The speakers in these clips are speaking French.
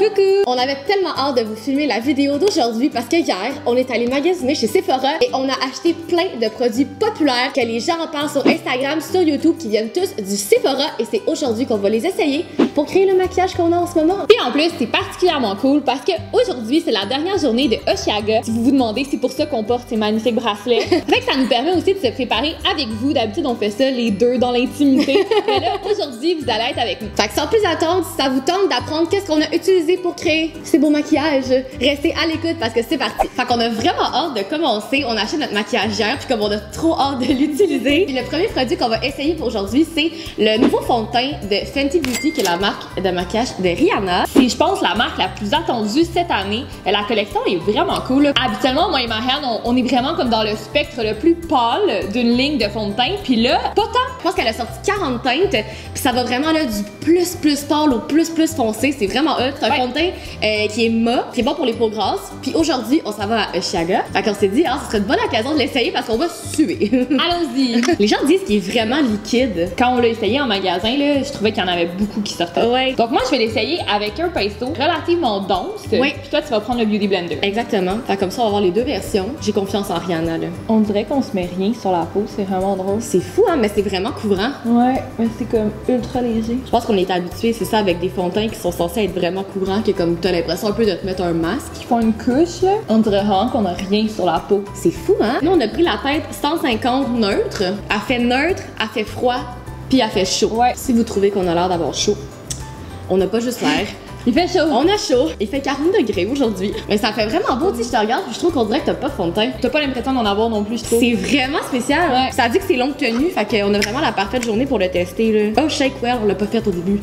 Coucou! On avait tellement hâte de vous filmer la vidéo d'aujourd'hui parce que hier, on est allé magasiner chez Sephora et on a acheté plein de produits populaires que les gens en parlent sur Instagram, sur YouTube, qui viennent tous du Sephora et c'est aujourd'hui qu'on va les essayer pour créer le maquillage qu'on a en ce moment. Et en plus, c'est particulièrement cool parce que aujourd'hui, c'est la dernière journée de Osheaga. Si vous vous demandez, c'est pour ça qu'on porte ces magnifiques bracelets. Fait que ça nous permet aussi de se préparer avec vous. D'habitude, on fait ça les deux dans l'intimité. Mais là, aujourd'hui, vous allez être avec nous. Fait que sans plus attendre, si ça vous tente d'apprendre qu'est-ce qu'on a utilisé pour créer ces beaux maquillages, restez à l'écoute parce que c'est parti. Fait qu'on a vraiment hâte de commencer. On achète notre maquillage hier, puis comme on a trop hâte de l'utiliser. Puis le premier produit qu'on va essayer pour aujourd'hui, c'est le nouveau fond de teint de Fenty Beauty, qui est la marque de maquillage de Rihanna. C'est, je pense, la marque la plus attendue cette année. La collection est vraiment cool. Habituellement, moi et Marianne, on est vraiment comme dans le spectre le plus pâle d'une ligne de fond de teint. Puis là, pas tant. Je pense qu'elle a sorti 40 teintes, puis ça va vraiment là du plus pâle au plus foncé. C'est vraiment hot. C'est un fond de teint qui est mat, qui est bon pour les peaux grasses. Puis aujourd'hui, on s'en va à Osheaga. Fait qu'on s'est dit, ce serait une bonne occasion de l'essayer parce qu'on va suer. Allons-y. Les gens disent qu'il est vraiment liquide. Quand on l'a essayé en magasin, là, je trouvais qu'il y en avait beaucoup qui sortaient. Ouais. Donc moi, je vais l'essayer avec un pinceau relativement dense. Oui. Puis toi, tu vas prendre le Beauty Blender. Exactement. Fait comme ça, on va avoir les deux versions. J'ai confiance en Rihanna, là. On dirait qu'on se met rien sur la peau, c'est vraiment drôle. C'est fou, hein, mais c'est vraiment couvrant. Ouais, mais c'est comme ultra léger. Je pense qu'on est habitué, c'est ça, avec des fonds de teint qui sont censés être vraiment couvrants, que comme t'as l'impression un peu de te mettre un masque. Ils font une couche, là. On dirait vraiment qu'on a rien sur la peau. C'est fou, hein? Nous, on a pris la teinte 150 neutre. Elle fait neutre, elle fait froid, puis elle fait chaud. Ouais. Si vous trouvez qu'on a l'air d'avoir chaud, on n'a pas juste l'air. Il fait chaud. On a chaud. Il fait 40 degrés aujourd'hui. Mais ça fait vraiment beau. Tu sais, je te regarde, puis je trouve qu'on dirait que t'as pas de fond de teint. T'as pas l'impression d'en avoir non plus, je trouve. C'est vraiment spécial. Ouais. Ça dit que c'est longue tenue, fait qu'on a vraiment la parfaite journée pour le tester, là. Oh, Shakewell, on l'a pas fait au début.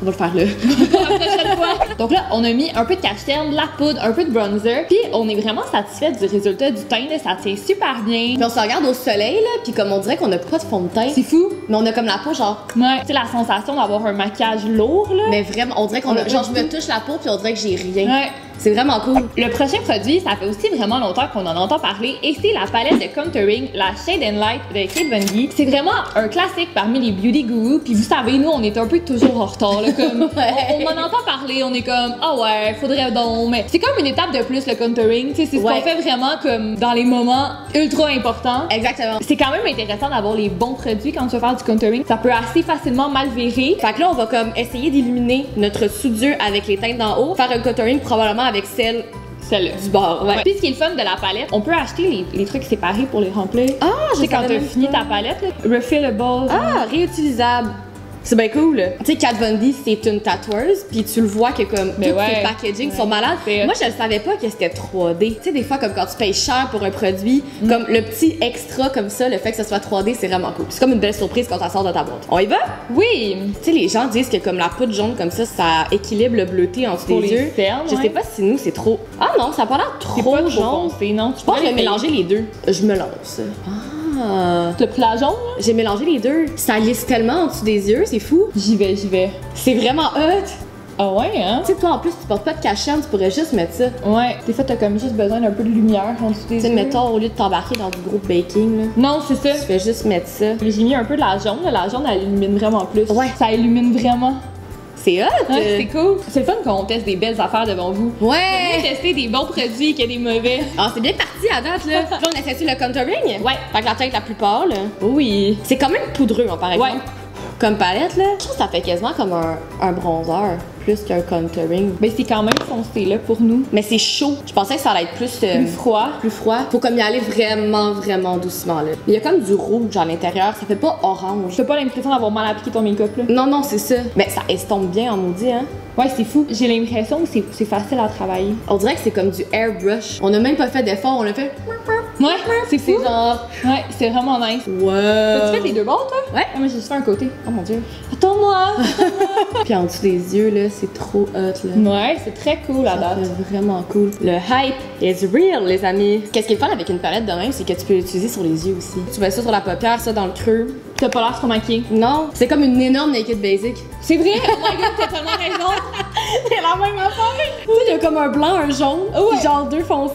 On va le faire là. Pour la prochaine fois. Donc là, on a mis un peu de cache-terne, de la poudre, un peu de bronzer. Puis on est vraiment satisfait du résultat du teint. Là, ça tient super bien. Puis on se regarde au soleil, là, puis comme on dirait qu'on a pas de fond de teint. C'est fou. Mais on a comme la peau, genre. Ouais. Tu sais, la sensation d'avoir un maquillage lourd, là. Mais vraiment, on dirait qu'on a. Genre, je me touche la peau, puis on dirait que j'ai rien. Ouais. C'est vraiment cool. Le prochain produit, ça fait aussi vraiment longtemps qu'on en entend parler et c'est la palette de contouring, la Shade and Light de Kate Von D. C'est vraiment un classique parmi les beauty gurus. Puis vous savez, nous, on est un peu toujours en retard. Là, comme, on en entend parler, on est comme, ouais, faudrait donc. Mais c'est comme une étape de plus, le contouring. C'est ce qu'on fait vraiment comme dans les moments ultra importants. Exactement. C'est quand même intéressant d'avoir les bons produits quand tu veux faire du contouring. Ça peut assez facilement mal virer. Fait que là, on va comme essayer d'illuminer notre sous-dur avec les teintes d'en haut, faire un contouring probablement avec celle du bord. Ouais. Puis ce qui est le fun de la palette, on peut acheter les trucs séparés pour les remplir. Ah, je sais quand t'as fini ta palette, là, refillable. Réutilisable. C'est bien cool. Tu sais, Kat Von D, c'est une tatoueuse, puis tu le vois que comme tous les packaging sont malades. Moi, je le savais pas que c'était 3D. Tu sais, des fois, comme quand tu payes cher pour un produit, comme le petit extra comme ça, le fait que ce soit 3D, c'est vraiment cool. C'est comme une belle surprise quand ça sort de ta boîte. On y va? Oui! Tu sais, les gens disent que comme la poudre jaune comme ça équilibre le bleuté en dessous des yeux. Cernes, je sais pas si nous, c'est trop... Ah non, ça a pas l'air trop jaune. Foncé, non? Je pense que je vais mélanger les deux. Je me lance. T'as pris la jaune, là? J'ai mélangé les deux. Ça lisse tellement en dessous des yeux, c'est fou. J'y vais. C'est vraiment hot. Ah ouais, hein? Tu sais, toi, en plus, tu portes pas de cachet, tu pourrais juste mettre ça. Ouais. Des fois, t'as comme juste besoin d'un peu de lumière en dessous des yeux. Tu sais, mettons, au lieu de t'embarquer dans du groupe baking, là. Non, c'est ça. Tu fais juste mettre ça. J'ai mis un peu de la jaune. La jaune, elle illumine vraiment plus. Ouais. Ça illumine vraiment. C'est hot! Ouais, c'est cool. C'est le fun qu'on teste des belles affaires devant vous. Ouais! On peut tester des bons produits que des mauvais. Ah, c'est bien parti à date, là. Là, on essaie le contouring? Ouais. Fait que la teinte la plus pâle. Oui. C'est quand même poudreux, hein, par exemple. Ouais. Comme palette, là. Je trouve que ça fait quasiment comme un bronzer. Plus qu'un contouring. Mais c'est quand même foncé là pour nous. Mais c'est chaud. Je pensais que ça allait être plus froid. Plus froid. Faut comme y aller vraiment doucement là. Il y a comme du rouge à l'intérieur. Ça fait pas orange. T'as pas l'impression d'avoir mal appliqué ton make-up là? Non, c'est ça. Mais ça estompe bien en maudit, hein. Ouais, c'est fou. J'ai l'impression que c'est facile à travailler. On dirait que c'est comme du airbrush. On a même pas fait d'effort. On l'a fait. Ouais, c'est fou. Genre. Ouais, c'est vraiment nice. Ouais. T'as-tu fait les deux bords, toi? Ouais. Moi, j'ai juste fait un côté. Oh mon dieu. Attends-moi! Puis en dessous des yeux, là, c'est trop hot, là. Ouais, c'est très cool à date. C'est vraiment cool. Le hype is real, les amis. Qu'est-ce qui est fun avec une palette de même, c'est que tu peux l'utiliser sur les yeux aussi. Tu mets ça sur la paupière, ça dans le creux. T'as pas l'air trop maquillée. Non, c'est comme une énorme Naked Basic. C'est vrai? Oh my god, t'as tellement raison. C'est la même affaire. Tu sais, il y a comme un blanc, un jaune, puis genre deux foncés.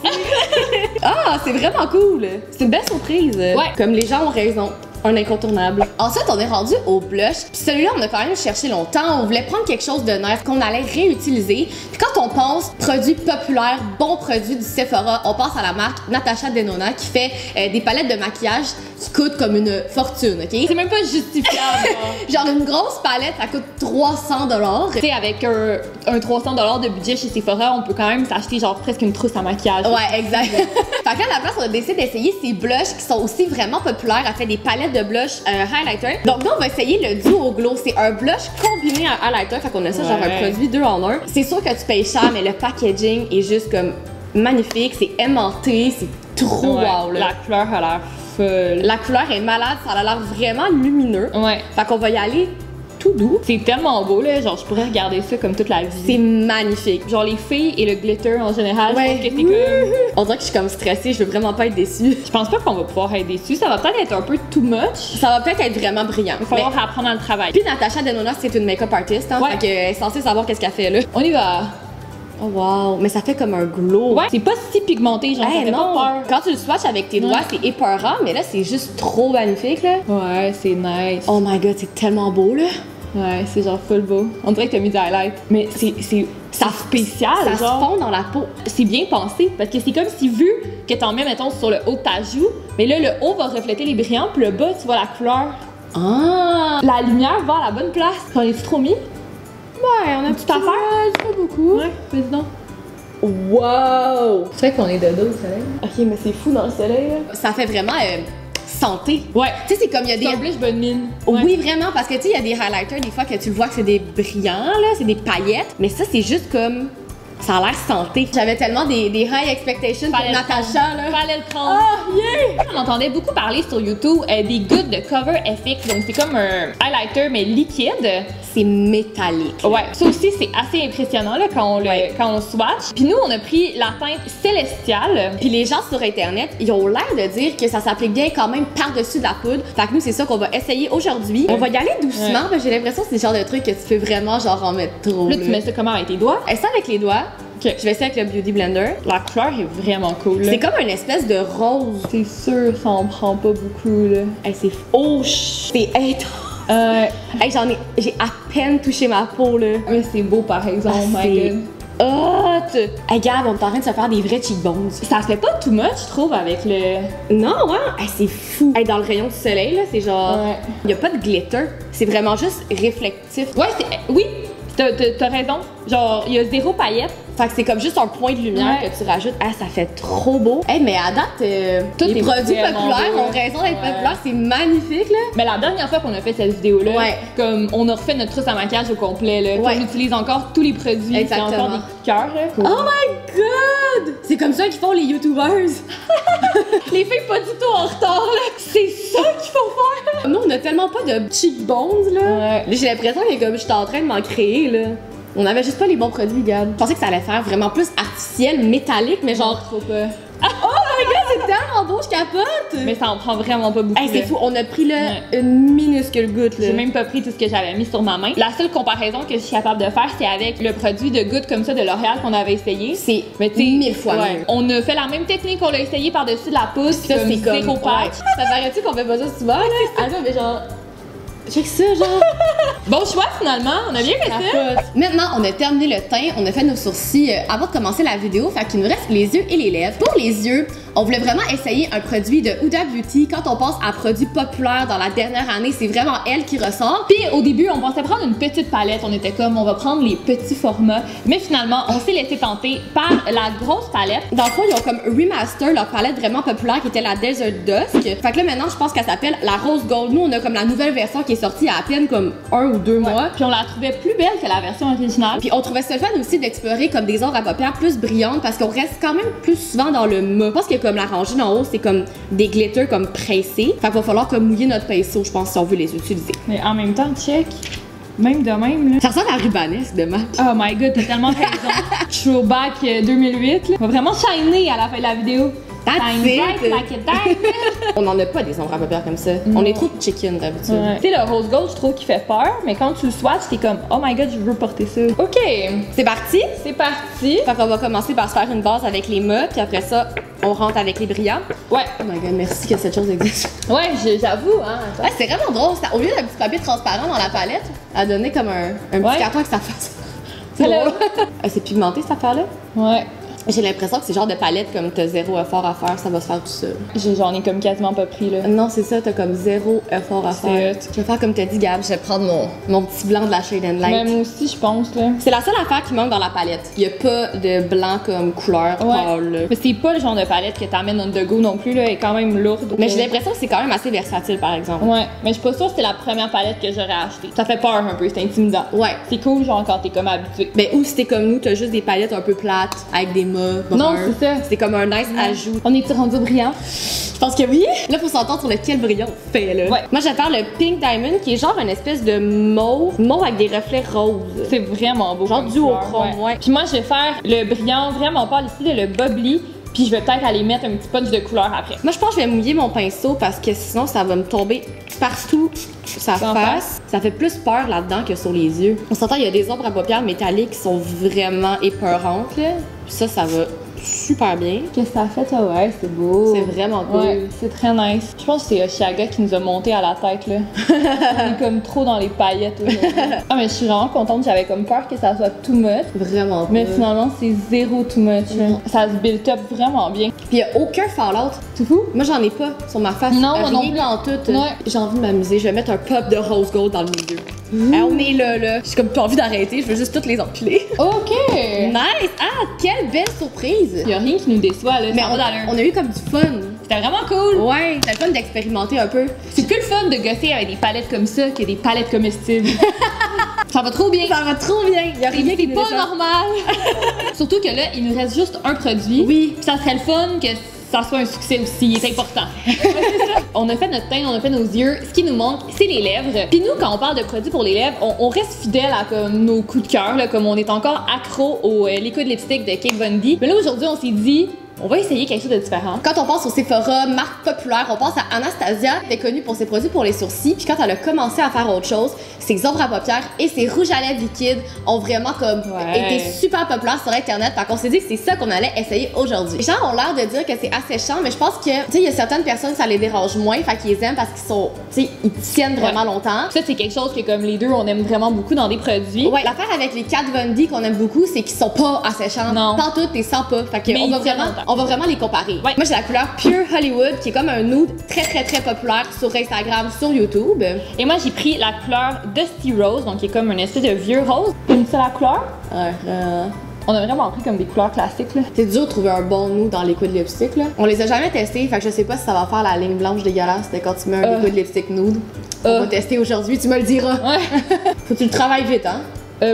Ah, c'est vraiment cool. C'est une belle surprise. Ouais. Comme les gens ont raison. un incontournable. Ensuite, on est rendu au blush. Puis celui-là, on a quand même cherché longtemps. On voulait prendre quelque chose de neuf qu'on allait réutiliser. Puis quand on pense produit populaire, bon produit du Sephora, on pense à la marque Natasha Denona qui fait des palettes de maquillage qui coûtent comme une fortune, ok? C'est même pas justifiable. Genre une grosse palette, ça coûte 300 $. Tu sais, avec un 300 $ de budget chez Sephora, on peut quand même s'acheter genre presque une trousse à maquillage. Ouais, exact. Fait que à la place, on a décidé d'essayer ces blushs qui sont aussi vraiment populaires. Elle fait des palettes de blush highlighter. Donc, nous, on va essayer le Duo Glow. C'est un blush combiné à highlighter. Fait qu'on a ça, genre un produit 2 en 1. C'est sûr que tu payes cher, mais le packaging est juste comme magnifique. C'est aimanté. C'est trop wow, là. La couleur a l'air folle. La couleur est malade. Ça a l'air vraiment lumineux. Ouais. Fait qu'on va y aller tout doux. C'est tellement beau, là. Genre, je pourrais regarder ça comme toute la vie. C'est magnifique. Genre, les filles et le glitter en général, je trouve que c'est comme. On dirait que je suis comme stressée. Je veux vraiment pas être déçue. Je pense pas qu'on va pouvoir être déçus. Ça va peut-être être un peu too much. Ça va peut-être être vraiment brillant. Il va falloir apprendre à le travailler. Puis Natasha Denona, c'est une make-up artist. Hein, Ouais. Fait qu'elle est censée savoir qu'est-ce qu'elle fait là. On y va. Oh wow, mais ça fait comme un glow. Ouais, c'est pas si pigmenté, genre, ça fait non. pas peur. Quand tu le swatches avec tes doigts, c'est épeurant, mais là, c'est juste trop magnifique, là. Ouais, c'est nice. Oh my god, c'est tellement beau, là. Ouais, c'est genre full beau. On dirait que t'as mis du highlight. Mais c'est spécial, Ça se genre. fond dans la peau. C'est bien pensé, parce que c'est comme si, vu que t'en mets, mettons, sur le haut de ta joue, mais là, le haut va refléter les brillants, puis le bas, tu vois la couleur. Ah! La lumière va à la bonne place. J'en ai-tu trop mis? Ouais, on a Une petite affaire? pas beaucoup. Ouais, vas-y donc. Wow! C'est vrai qu'on est de dos au soleil. Ok, mais c'est fou dans le soleil, là. Ça fait vraiment santé. Ouais. Tu sais, c'est comme il y a C'est un des... blush bonne mine. Ouais. Oui, vraiment, parce que tu sais, il y a des highlighters, des fois, que tu le vois que c'est des brillants, là, c'est des paillettes, mais ça, c'est juste comme... Ça a l'air santé. J'avais tellement des high expectations pour Natasha, là. Fallait le prendre. Oh, yeah! On entendait beaucoup parler sur YouTube des gouttes de Cover FX. Donc, c'est comme un highlighter, mais liquide. C'est métallique. Ouais. Ça aussi, c'est assez impressionnant là, quand on swatch. Puis nous, on a pris la teinte célestiale. Puis les gens sur Internet, ils ont l'air de dire que ça s'applique bien quand même par-dessus de la poudre. Fait que nous, c'est ça qu'on va essayer aujourd'hui. On va y aller doucement, parce que j'ai l'impression que c'est le genre de truc que tu peux vraiment genre en mettre trop. Là, tu mets ça comment avec tes doigts? Essaye avec les doigts. Ok. Je vais essayer avec le Beauty Blender. La couleur est vraiment cool. C'est comme une espèce de rose. C'est sûr, ça en prend pas beaucoup là. Hey, c'est c'est intense. Hey, j'ai à peine touché ma peau là. Mais c'est beau par exemple, Ah, my god. Hot! Hey, Gab, on est en train de se faire des vrais cheekbones. Ça fait pas too much, je trouve, avec le. Non, hein? Hey, c'est fou. Hey, dans le rayon du soleil, là, c'est genre. Ouais. Y a pas de glitter. C'est vraiment juste réflectif. Ouais, oui, t'as raison. Genre, il y a zéro paillette. Fait que c'est comme juste un point de lumière Ouais. que tu rajoutes. Ah, ça fait trop beau. Hey, mais à date, Tout les est produits vraiment populaires beau, ont raison d'être ouais. populaires. C'est magnifique, là. Mais la dernière fois qu'on a fait cette vidéo-là, Ouais. comme on a refait notre trousse à maquillage au complet, là, Ouais. on utilise encore tous les produits, c'est Exactement. encore des coups de cœur. Là. Oh my god! C'est comme ça qu'ils font les YouTubers. Les filles pas du tout en retard, là. C'est ça qu'il faut faire. Nous, on a tellement pas de cheekbones, là. Ouais. J'ai l'impression que comme j'étais en train de m'en créer, là. On avait juste pas les bons produits, Gab. Je pensais que ça allait faire vraiment plus artificiel, métallique, mais genre. Trop pas. Oh my god, c'est tellement beau, je capote! Mais ça en prend vraiment pas beaucoup. Hey, c'est là. fou, on a pris là Ouais. une minuscule goutte, là. J'ai même pas pris tout ce que j'avais mis sur ma main. La seule comparaison que je suis capable de faire, c'est avec le produit de gouttes comme ça de L'Oréal qu'on avait essayé. C'est Mais tu sais, 1000 fois ouais, mieux. on a fait la même technique, on l'a essayé par-dessus de la poudre, Ça, comme c'est comme. zéro patch. Ça paraît-tu qu'on fait pas ça souvent, là? Attends, mais genre. Check ça, genre. Bon choix finalement, on a bien fait ça. Capote. Maintenant, on a terminé le teint, on a fait nos sourcils avant de commencer la vidéo, fait qu'il nous reste les yeux et les lèvres. Pour les yeux, on voulait vraiment essayer un produit de Huda Beauty. Quand on pense à produits populaires dans la dernière année, c'est vraiment elle qui ressort. Puis au début, on pensait prendre une petite palette, on était comme on va prendre les petits formats, mais finalement, on s'est laissé tenter par la grosse palette. Dans le fond, ils ont comme remaster leur palette vraiment populaire qui était la Desert Dusk. Fait que là, maintenant, je pense qu'elle s'appelle la Rose Gold. Nous, on a comme la nouvelle version qui est sortie il y a à peine comme 1 ou 2 mois. Puis on la trouvait plus belle que la version originale. Puis on trouvait ça le fun aussi d'explorer comme des ongles à paupières plus brillantes parce qu'on reste quand même plus souvent dans le mat. Je pense que comme la rangée d'en haut, c'est comme des glitters comme pressés. Fait qu'il va falloir comme mouiller notre pinceau, je pense, si on veut les utiliser. Mais en même temps, check. Même de même, là. Ça ressemble à Rubanesque de MAC. Oh my god, t'as tellement raison. Throwback 2008, là. On va vraiment shiner à la fin de la vidéo. That's Shine it. bright like a diamond. On en a pas des ombres à paupières comme ça. On est trop chicken d'habitude. Ouais. Tu sais, le rose gold, je trouve qu'il fait peur, mais quand tu le swatches, t'es comme, oh my god, je veux porter ça. Ok, C'est parti? c'est parti. Fait qu'on va commencer par se faire une base avec les mat, puis après ça, on rentre avec les brillants. Ouais, Oh my god, merci que cette chose existe. ouais, j'avoue, hein. Attends. Ouais, c'est vraiment drôle. Au lieu d'un petit papier transparent dans la palette, elle donnait comme un petit Ouais. carton avec sa face. C'est Hello. drôle. C'est pimenté cette affaire-là? Ouais. J'ai l'impression que c'est le genre de palette comme t'as zéro effort à faire, ça va se faire tout seul. J'en ai comme quasiment pas pris, là. Non, c'est ça, t'as comme zéro effort à C'est faire. hot. Je vais faire comme t'as dit, Gab, je vais prendre mon petit blanc de la Shade and Light. Mais moi aussi, je pense, là. C'est la seule affaire qui manque dans la palette. Il y a pas de blanc comme couleur pâle. Là. Mais c'est pas le genre de palette que t'amènes on the go non plus, là. Elle est quand même lourde. Mais j'ai l'impression que c'est quand même assez versatile, par exemple. Ouais, mais je suis pas sûre que c'est la première palette que j'aurais achetée. Ça fait peur un peu, c'est intimidant. Ouais. C'est cool, genre, quand t'es comme habitué. Ben, ou si t'es comme nous, t'as juste des palettes un peu plates, avec des mâts, Non, bruns. c'est ça. C'est comme un nice ajout. On est-tu rendu brillant? Je pense que oui. Là, faut s'entendre sur lequel brillant on fait, là. Ouais. Moi, je vais faire le Pink Diamond, qui est genre une espèce de mauve avec des reflets roses. C'est vraiment beau. Genre comme duochrome, couleur, ouais. Puis moi, je vais faire le brillant vraiment pâle ici, le bubbly. Puis je vais peut-être aller mettre un petit punch de couleur après. Moi, je pense que je vais mouiller mon pinceau parce que sinon, ça va me tomber partout sa Sans face. Ça fait plus peur là-dedans que sur les yeux. On s'entend, il y a des ombres à paupières métalliques qui sont vraiment épeurantes, là. Puis ça va super bien. Qu'est-ce que ça fait, toi? Ouais, c'est beau. C'est vraiment cool. Ouais, c'est très nice. Je pense que c'est Oshiaga qui nous a monté à la tête, là. On est comme trop dans les paillettes aujourd'hui. Ah, mais je suis vraiment contente. J'avais comme peur que ça soit too much. Vraiment Mais cool. finalement, c'est zéro too much. là. Non. Ça se build up vraiment bien. Puis il y a aucun fallout. C'est fou? Moi, j'en ai pas sur ma face. Non, moi non Rien plus. en tout. Ouais. J'ai envie de m'amuser. Je vais mettre un pop de rose gold dans le milieu. On est là. J'ai comme pas envie d'arrêter. Je veux juste toutes les empiler. OK! Nice! Ah, quelle belle surprise! Y'a rien qui nous déçoit, là. Mais Ça va dans l'heure. on a eu comme du fun. C'était vraiment cool. Ouais, c'était le fun d'expérimenter un peu. C'est plus le fun de gosser avec des palettes comme ça que des palettes comestibles. Ça va trop bien. Ça va trop bien. Il y a rien qui C'est nous pas échappe. normal. Surtout que là, il nous reste juste un produit. Oui. Puis ça serait le fun que ça soit un succès aussi. C'est important. On a fait notre teint, on a fait nos yeux. Ce qui nous manque, c'est les lèvres. Puis nous, quand on parle de produits pour les lèvres, on reste fidèle à comme, nos coups de cœur, là, comme on est encore accro au liquid lipstick de Kate Von D. Mais là, aujourd'hui, on s'est dit, on va essayer quelque chose de différent. Quand on pense au Sephora, marque populaire, on pense à Anastasia, qui est connue pour ses produits pour les sourcils. Puis quand elle a commencé à faire autre chose, ses ombres à paupières et ses rouges à lèvres liquides ont vraiment comme Ouais. été super populaires sur Internet. Fait qu'on s'est dit que c'est ça qu'on allait essayer aujourd'hui. Les gens ont l'air de dire que c'est asséchant, mais je pense que, tu sais, il y a certaines personnes, ça les dérange moins, fait qu'ils les aiment parce qu'ils sont, tu sais, ils tiennent vraiment longtemps. Ça, c'est quelque chose que, comme les deux, on aime vraiment beaucoup dans des produits. Ouais, l'affaire avec les Kat Von D qu'on aime beaucoup, c'est qu'ils sont pas asséchants. Non. Pas toutes, t'es sans pas. Fait que Mais on ils va tiennent vraiment, longtemps. on va vraiment les comparer. Ouais. Moi, j'ai la couleur Pure Hollywood, qui est comme un nude très populaire sur Instagram, sur YouTube. Et moi, j'ai pris la couleur Dusty Rose, donc qui est comme une espèce de vieux rose. Une seule couleur. Ouais, On a vraiment pris comme des couleurs classiques, là. c'est dur de trouver un bon nude dans les liquid lipstick, là. On les a jamais testés, fait que je sais pas si ça va faire la ligne blanche dégueulasse de quand tu mets un liquid lipstick nude. On va tester aujourd'hui, tu me le diras. Ouais. Faut que tu le travailles vite, hein.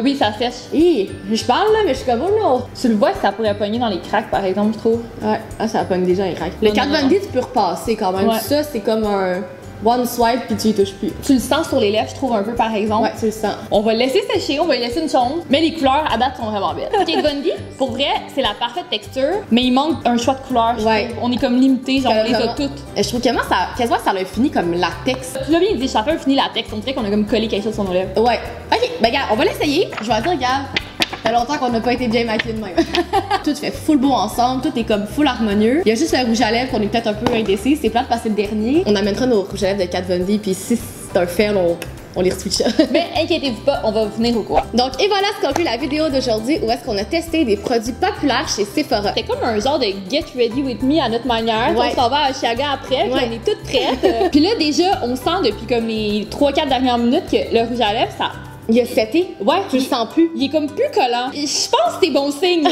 Oui, ça sèche. Hi, je parle là, mais je suis comme, oh non. Tu le vois que ça pourrait pogner dans les cracks, par exemple, je trouve. Ouais, ah, ça pogne déjà les craques. Le Non, 4 non, non. Von D, tu peux repasser quand même. Ouais. Ça, c'est comme un one swipe puis tu y touches plus. Tu le sens sur les lèvres, je trouve, un peu, par exemple. Ouais, tu le sens. On va le laisser sécher, on va lui laisser une chance. Mais les couleurs, à date, sont vraiment belles. Kate Von D, pour vrai, c'est la parfaite texture, mais il manque un choix de couleurs. je Ouais. trouve. On est comme limité, genre, on les a Vraiment. toutes. Je trouve quasiment ça l'a fini comme latex. Tu l'as bien dit, ça fait un fini latex. On dirait qu'on a comme collé quelque chose sur nos lèvres. Ouais. Ok, ben regarde, on va l'essayer. Je vais dire, regarde, ça fait longtemps qu'on n'a pas été bien maquillés de même. Tout fait full beau ensemble, tout est comme full harmonieux. Il y a juste le rouge à lèvres qu'on est peut-être un peu indécis. C'est plate parce que c'est le dernier. On amènera nos rouges à lèvres de Kat Von D, puis si c'est un fail, on les retwitcha. Mais inquiétez-vous pas, on va venir au courant. Donc, et voilà ce conclut la vidéo d'aujourd'hui où est-ce qu'on a testé des produits populaires chez Sephora. C'est comme un genre de get ready with me à notre manière. Ouais. On s'en va à Oshiaga après, puis Ouais. on est toutes prêtes. Puis là, déjà, on sent depuis comme les 3-4 dernières minutes que le rouge à lèvres, ça. Il a seté. Ouais, Tu le sens plus. il est comme plus collant. Je pense que c'est bon signe.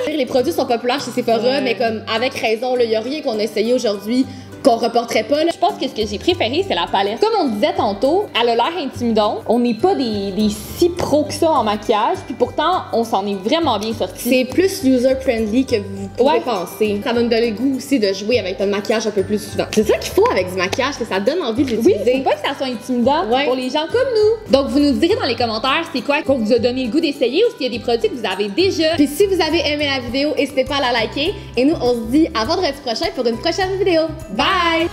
Les produits sont populaires chez Sephora, Ouais. mais comme avec raison, il n'y a rien qu'on a essayé aujourd'hui qu'on reporterait pas. Là. Je pense que ce que j'ai préféré, c'est la palette. Comme on disait tantôt, elle a l'air intimidante. On n'est pas des si pros que ça en maquillage, puis pourtant, on s'en est vraiment bien sorti. C'est plus user-friendly que vous pour dépenser. Ça va nous donner le goût aussi de jouer avec ton maquillage un peu plus souvent. C'est ça qu'il faut avec du maquillage, que ça donne envie de l'utiliser. Oui, faut pas que ça soit intimidant pour les gens comme nous. Donc, vous nous direz dans les commentaires c'est quoi qu'on vous a donné le goût d'essayer ou s'il y a des produits que vous avez déjà. Puis si vous avez aimé la vidéo, n'hésitez pas à la liker. Et nous, on se dit à vendredi prochain pour une prochaine vidéo. Bye!